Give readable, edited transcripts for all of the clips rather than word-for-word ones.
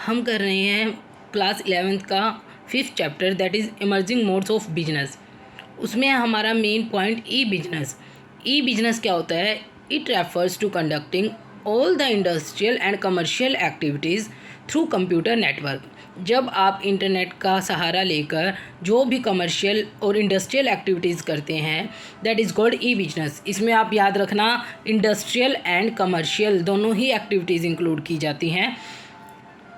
हम कर रहे हैं क्लास 11th का 5th chapter that is emerging modes of business. उसमें हमारा main point e business. E business क्या होता है? It refers to conducting all the industrial and commercial activities through computer network. जब आप इंटरनेट का सहारा लेकर जो भी कमर्शियल और इंडस्ट्रियल एक्टिविटीज़ करते हैं that is called E business. इसमें आप याद रखना इंडस्ट्रियल एंड कमर्शियल दोनों ही एक्टिविटीज़ इंक्लूड की जाती हैं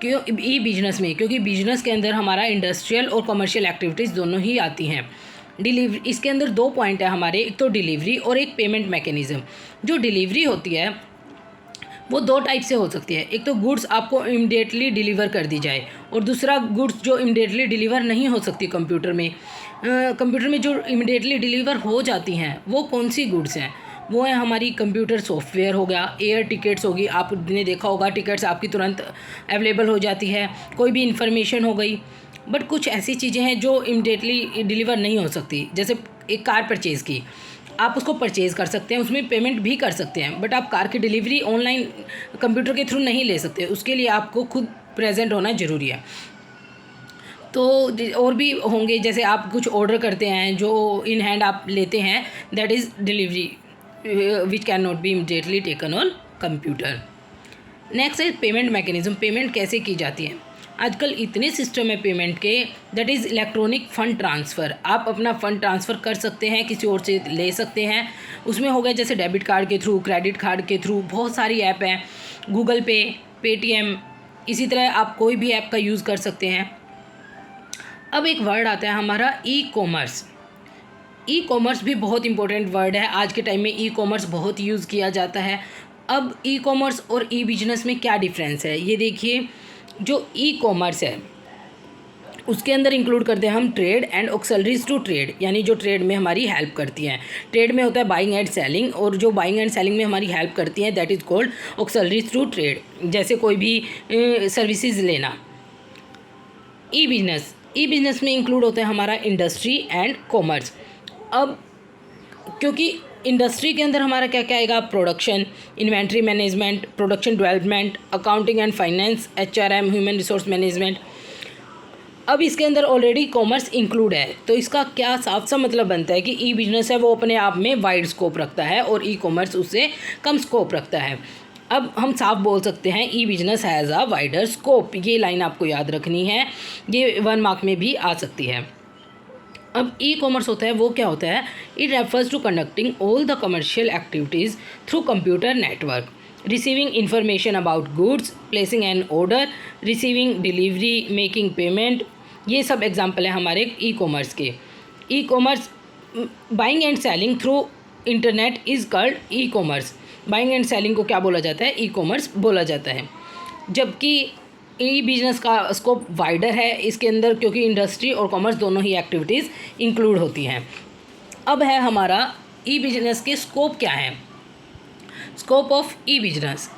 क्यों ई बिजनेस में, क्योंकि बिजनेस के अंदर हमारा इंडस्ट्रियल और कमर्शियल एक्टिविटीज़ दोनों ही आती हैं। डिलीवरी, इसके अंदर दो पॉइंट है हमारे, एक तो डिलीवरी और एक पेमेंट मैकेनिज़्म। जो डिलीवरी होती है वो दो टाइप से हो सकती है। एक तो गुड्स आपको इमीडिएटली डिलीवर कर दी जाए और दूसरा गुड्स जो इमीडिएटली डिलीवर नहीं हो सकती कंप्यूटर में। कंप्यूटर में जो इमीडिएटली डिलीवर हो जाती हैं वो कौन सी गुड्स हैं? वो है हमारी कंप्यूटर सॉफ्टवेयर हो गया, एयर टिकट्स होगी, आपने देखा होगा टिकट्स आपकी तुरंत अवेलेबल हो जाती है, कोई भी इन्फॉर्मेशन हो गई। बट कुछ ऐसी चीज़ें हैं जो इमीडिएटली डिलीवर नहीं हो सकती, जैसे एक कार परचेज़ की, आप उसको परचेज़ कर सकते हैं, उसमें पेमेंट भी कर सकते हैं, बट आप कार की डिलीवरी ऑनलाइन कंप्यूटर के थ्रू नहीं ले सकते, उसके लिए आपको खुद प्रेजेंट होना ज़रूरी है। तो और भी होंगे, जैसे आप कुछ ऑर्डर करते हैं जो इन हैंड आप लेते हैं that is delivery which can not be immediately taken on computer. Next है पेमेंट मैकेनिज़्म। पेमेंट कैसे की जाती है? आजकल इतने सिस्टम है पेमेंट के, that is electronic fund transfer. आप अपना फ़ंड ट्रांसफ़र कर सकते हैं, किसी और से ले सकते हैं। उसमें हो गया जैसे डेबिट कार्ड के थ्रू, क्रेडिट कार्ड के थ्रू, बहुत सारी ऐप हैं, गूगल पे, पेटीएम, इसी तरह आप कोई भी ऐप का यूज़ कर सकते हैं। अब एक वर्ड आता है हमारा ई कॉमर्स। ई कॉमर्स भी बहुत इंपॉर्टेंट वर्ड है। आज के टाइम में ई कॉमर्स बहुत यूज़ किया जाता है। अब ई कॉमर्स और ई बिजनेस में क्या डिफरेंस है ये देखिए। जो ई कॉमर्स है उसके अंदर इंक्लूड करते हैं हम ट्रेड एंड ऑक्सलरीज टू ट्रेड, यानी जो ट्रेड में हमारी हेल्प करती हैं। ट्रेड में होता है बाइंग एंड सेलिंग, और जो बाइंग एंड सेलिंग में हमारी हेल्प करती हैं that is called auxiliaries to trade, जैसे कोई भी सर्विसेज लेना। ई बिजनेस में इंक्लूड होता है हमारा इंडस्ट्री एंड कॉमर्स। अब क्योंकि इंडस्ट्री के अंदर हमारा क्या क्या आएगा? Production, inventory management, production development, accounting and finance, HRM, human resource management. अब इसके अंदर ऑलरेडी कॉमर्स इंक्लूड है, तो इसका क्या साफ सा मतलब बनता है कि ई बिजनेस है वो अपने आप में वाइड स्कोप रखता है और ई कॉमर्स उससे कम स्कोप रखता है। अब हम साफ बोल सकते हैं e business has a wider scope. ये लाइन आपको याद रखनी है, ये 1 मार्क में भी आ सकती है। अब ई कॉमर्स होता है वो क्या होता है? It refers to conducting all the commercial activities through computer network, receiving information about goods, placing an order, receiving delivery, making payment. ये सब एग्जांपल है हमारे ई कॉमर्स के। E commerce buying and selling through internet is called e commerce. Buying and selling को क्या बोला जाता है? ई कॉमर्स बोला जाता है। जबकि ई बिजनेस का स्कोप वाइडर है इसके अंदर, क्योंकि इंडस्ट्री और कॉमर्स दोनों ही एक्टिविटीज़ इंक्लूड होती हैं। अब है हमारा ई बिजनेस के स्कोप क्या है? Scope of E business,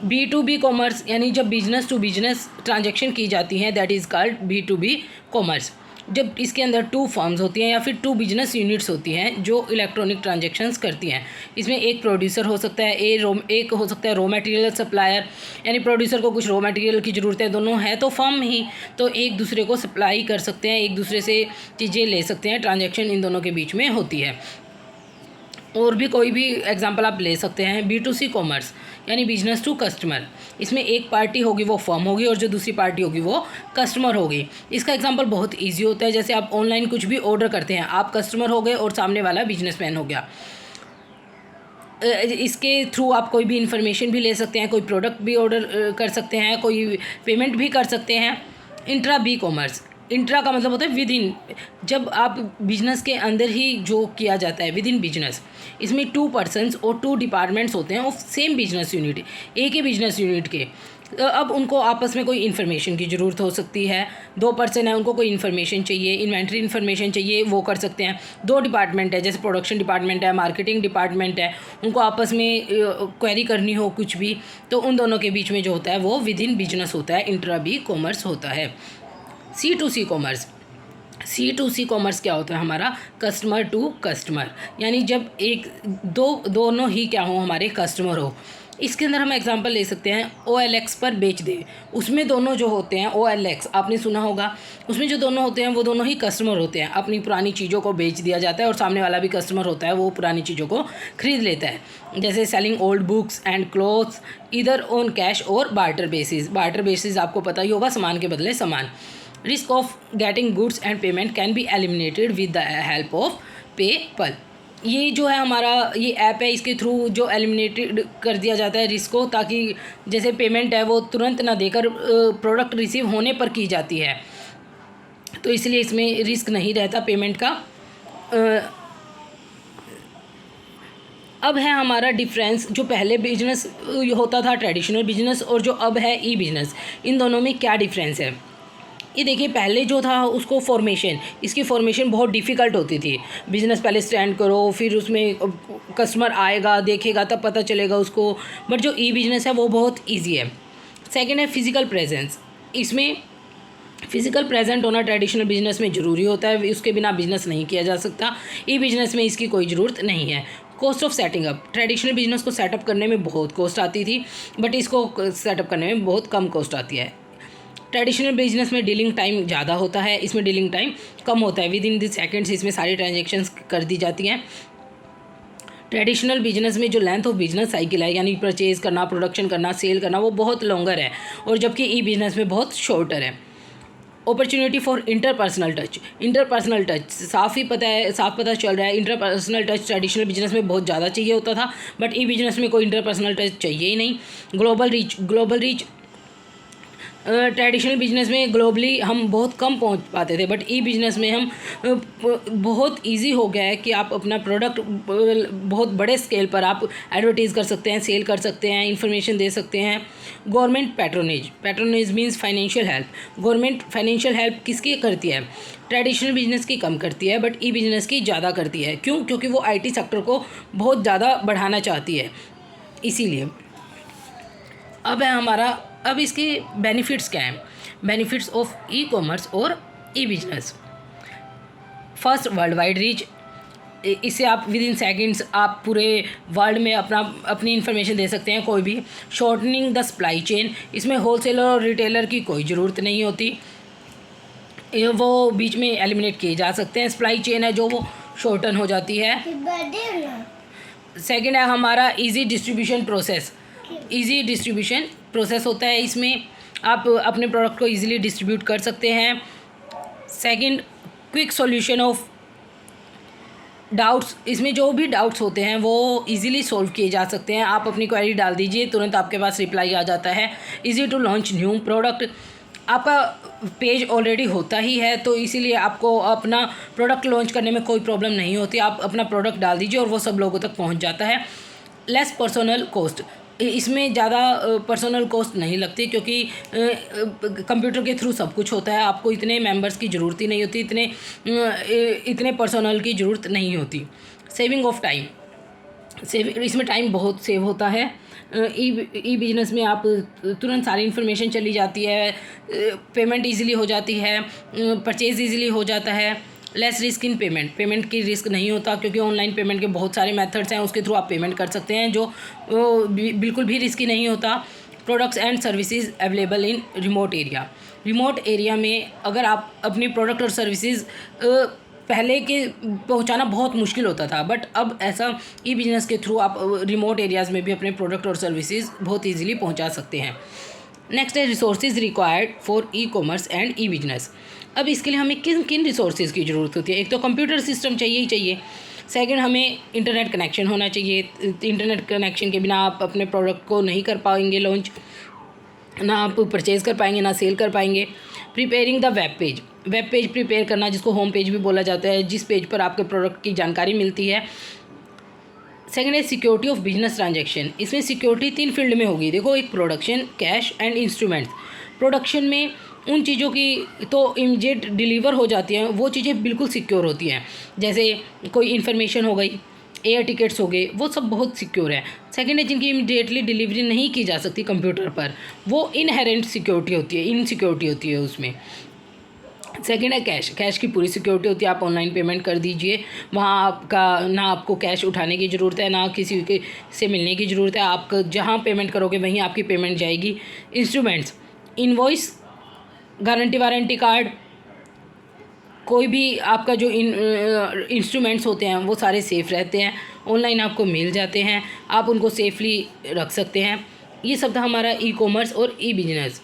B2B commerce, यानी जब बिजनेस टू बिजनेस ट्रांजैक्शन की जाती हैं that is called B2B commerce. जब इसके अंदर 2 फर्म्स होती हैं या फिर 2 बिजनेस यूनिट्स होती हैं जो इलेक्ट्रॉनिक ट्रांजैक्शंस करती हैं। इसमें एक प्रोड्यूसर हो सकता है, एक हो सकता है रॉ मटेरियल सप्लायर, यानी प्रोड्यूसर को कुछ रॉ मटेरियल की ज़रूरत है, दोनों है तो फर्म ही, तो एक दूसरे को सप्लाई कर सकते हैं, एक दूसरे से चीज़ें ले सकते हैं, ट्रांजैक्शन इन दोनों के बीच में होती है। और भी कोई भी एग्जांपल आप ले सकते हैं। B2C कॉमर्स यानी बिजनेस टू कस्टमर, इसमें एक पार्टी होगी वो फर्म होगी और जो दूसरी पार्टी होगी वो कस्टमर होगी। इसका एग्जांपल बहुत इजी होता है, जैसे आप ऑनलाइन कुछ भी ऑर्डर करते हैं, आप कस्टमर हो गए और सामने वाला बिजनेसमैन हो गया। इसके थ्रू आप कोई भी इंफॉर्मेशन भी ले सकते हैं, कोई प्रोडक्ट भी ऑर्डर कर सकते हैं, कोई पेमेंट भी कर सकते हैं। इंट्रा बी कॉमर्स, इंट्रा का मतलब होता है विद इन, जब आप बिजनेस के अंदर ही जो किया जाता है विद इन बिजनेस। इसमें 2 पर्सन्स और 2 डिपार्टमेंट्स होते हैं ऑफ सेम बिजनेस यूनिट, एक ही बिजनेस यूनिट के। अब उनको आपस में कोई इन्फॉर्मेशन की ज़रूरत हो सकती है। 2 पर्सन है, उनको कोई इन्फॉर्मेशन चाहिए, इन्वेंट्री इन्फॉर्मेशन चाहिए, वो कर सकते हैं। 2 डिपार्टमेंट है, जैसे प्रोडक्शन डिपार्टमेंट है, मार्केटिंग डिपार्टमेंट है, उनको आपस में क्वेरी करनी हो कुछ भी, तो उन दोनों के बीच में जो होता है वो विद इन बिजनेस होता है, इंट्रा बी कॉमर्स होता है। C2C कॉमर्स, C2C कॉमर्स क्या होता है हमारा? कस्टमर टू कस्टमर, यानी जब दोनों ही क्या हो, हमारे कस्टमर हो। इसके अंदर हम एग्जांपल ले सकते हैं OLX पर बेच दे। उसमें दोनों जो होते हैं OLX आपने सुना होगा, उसमें जो दोनों होते हैं वो दोनों ही कस्टमर होते हैं। अपनी पुरानी चीज़ों को बेच दिया जाता है और सामने वाला भी कस्टमर होता है, वो पुरानी चीज़ों को खरीद लेता है। जैसे selling old books and clothes इधर ऑन कैश और बार्टर बेसिस। बार्टर बेसिस आपको पता ही होगा, सामान के बदले सामान। Risk of getting goods and payment can be eliminated with the help of PayPal. ये जो है हमारा ये ऐप है, इसके थ्रू जो एलिमिनेटेड कर दिया जाता है रिस्क को, ताकि जैसे पेमेंट है वो तुरंत ना देकर प्रोडक्ट रिसीव होने पर की जाती है, तो इसलिए इसमें रिस्क नहीं रहता पेमेंट का। अब है हमारा डिफरेंस, जो पहले बिजनेस होता था ट्रेडिशनल बिजनेस और जो अब है ई बिजनेस, इन दोनों में क्या डिफरेंस है। ये देखिए, पहले जो था उसको इसकी फॉर्मेशन बहुत डिफ़िकल्ट होती थी। बिज़नेस पहले स्टैंड करो, फिर उसमें कस्टमर आएगा देखेगा तब पता चलेगा उसको। बट जो ई बिज़नेस है वो बहुत इजी है। सेकंड है फिज़िकल प्रेजेंस। इसमें फ़िज़िकल प्रेजेंट होना ट्रेडिशनल बिजनेस में ज़रूरी होता है, उसके बिना बिज़नेस नहीं किया जा सकता। ई बिज़नेस में इसकी कोई ज़रूरत नहीं है। Cost of setting up, traditional business को सेटअप करने में बहुत कॉस्ट आती थी, बट इसको सेटअप करने में बहुत कम कॉस्ट आती है। ट्रेडिशनल बिजनेस में डीलिंग टाइम ज़्यादा होता है, इसमें डीलिंग टाइम कम होता है। विद इन द सेकेंड्स इसमें सारी ट्रांजेक्शन्स कर दी जाती हैं। ट्रेडिशनल बिजनेस में जो लेंथ ऑफ बिजनेस साइकिल है, यानी परचेज़ करना, प्रोडक्शन करना, सेल करना, वो बहुत लॉन्गर है, और जबकि ई बिजनेस में बहुत शॉर्टर है। अपॉर्चुनिटी फॉर इंटरपर्सनल टच, साफ पता चल रहा है। इंटरपर्सनल टच ट्रेडिशनल बिजनेस में बहुत ज़्यादा चाहिए होता था, बट ई बिजनेस में कोई इंटरपर्सनल टच चाहिए ही नहीं। ग्लोबल रीच ट्रेडिशनल बिजनेस में ग्लोबली हम बहुत कम पहुंच पाते थे, बट ई बिजनेस में हम बहुत इजी हो गया है कि आप अपना प्रोडक्ट बहुत बड़े स्केल पर आप एडवर्टाइज़ कर सकते हैं, सेल कर सकते हैं, इंफॉर्मेशन दे सकते हैं। Government patronage means financial help. Government financial help किसकी करती है? ट्रेडिशनल बिजनेस की कम करती है, बट ई बिजनेस की ज़्यादा करती है। क्यों? क्योंकि वो IT सेक्टर को बहुत ज़्यादा बढ़ाना चाहती है, इसीलिए। अब इसके बेनिफिट्स क्या हैं? बेनिफिट्स ऑफ ई कॉमर्स और e business. First, world wide reach. इससे आप विद इन सेकेंड्स आप पूरे वर्ल्ड में अपनी इन्फॉर्मेशन दे सकते हैं, कोई भी। शॉर्टनिंग द सप्लाई चेन, इसमें होलसेलर और रिटेलर की कोई ज़रूरत नहीं होती, वो बीच में एलिमिनेट किए जा सकते हैं। सप्लाई चेन है जो वो शॉर्टन हो जाती है। सेकेंड है हमारा इजी डिस्ट्रीब्यूशन प्रोसेस होता है, इसमें आप अपने प्रोडक्ट को इजीली डिस्ट्रीब्यूट कर सकते हैं। Second, quick solution of doubts, इसमें जो भी डाउट्स होते हैं वो इजीली सॉल्व किए जा सकते हैं। आप अपनी क्वेरी डाल दीजिए, तुरंत आपके पास रिप्लाई आ जाता है। Easy to launch new product, आपका पेज ऑलरेडी होता ही है, तो इसीलिए आपको अपना प्रोडक्ट लॉन्च करने में कोई प्रॉब्लम नहीं होती। आप अपना प्रोडक्ट डाल दीजिए और वो सब लोगों तक पहुंच जाता है। लेस पर्सनल कॉस्ट, इसमें ज़्यादा पर्सनल कॉस्ट नहीं लगती, क्योंकि कंप्यूटर के थ्रू सब कुछ होता है। आपको इतने मेंबर्स की ज़रूरत ही नहीं होती, इतने पर्सनल की ज़रूरत नहीं होती। सेविंग ऑफ टाइम, इसमें टाइम बहुत सेव होता है। ई बिजनेस में आप तुरंत सारी इन्फॉर्मेशन चली जाती है, पेमेंट इजीली हो जाती है, परचेज़ इजीली हो जाता है। लेस रिस्क इन पेमेंट की रिस्क नहीं होता, क्योंकि ऑनलाइन पेमेंट के बहुत सारे मेथड्स हैं, उसके थ्रू आप पेमेंट कर सकते हैं, जो बिल्कुल भी रिस्की नहीं होता। Products and services available in remote area में अगर आप अपनी प्रोडक्ट और सर्विसेज पहले के पहुंचाना बहुत मुश्किल होता था, बट अब ऐसा ई बिजनेस के थ्रू आप रिमोट एरियाज़ में भी अपने प्रोडक्ट और सर्विसेज बहुत ईजिली पहुँचा सकते हैं। नेक्स्ट है resources required for e commerce and E business. अब इसके लिए हमें किन किन रिसोर्सेज की ज़रूरत होती है? एक तो कंप्यूटर सिस्टम चाहिए ही चाहिए। सेकंड, हमें इंटरनेट कनेक्शन होना चाहिए। इंटरनेट कनेक्शन के बिना आप अपने प्रोडक्ट को नहीं कर पाएंगे लॉन्च, ना आप परचेज़ कर पाएंगे, ना सेल कर पाएंगे। Preparing the web page prepare करना, जिसको होम पेज भी बोला जाता है, जिस पेज पर आपके प्रोडक्ट की जानकारी मिलती है। सेकेंड है सिक्योरिटी ऑफ बिजनेस ट्रांजैक्शन। इसमें सिक्योरिटी 3 फील्ड में होगी। देखो, एक production, cash and instruments. Production में उन चीज़ों की तो इमीडिएट डिलीवर हो जाती हैं, वो चीज़ें बिल्कुल सिक्योर होती हैं, जैसे कोई इन्फॉर्मेशन हो गई, एयर टिकट्स हो गए, वो सब बहुत सिक्योर है। सेकेंड है जिनकी इमीडिएटली डिलीवरी नहीं की जा सकती कंप्यूटर पर, वो इनहेरेंट इनसिक्योरिटी होती है उसमें। सेकेंड है कैश। कैश की पूरी सिक्योरिटी होती है, आप ऑनलाइन पेमेंट कर दीजिए, वहाँ आपका ना आपको कैश उठाने की ज़रूरत है, ना किसी के से मिलने की ज़रूरत है, आप जहाँ पेमेंट करोगे वहीं आपकी पेमेंट जाएगी। Instruments, invoice, guarantee warranty card, कोई भी आपका जो इंस्ट्रूमेंट्स होते हैं वो सारे सेफ़ रहते हैं, ऑनलाइन आपको मिल जाते हैं, आप उनको सेफली रख सकते हैं। ये सब था हमारा ई कॉमर्स और ई बिजनेस।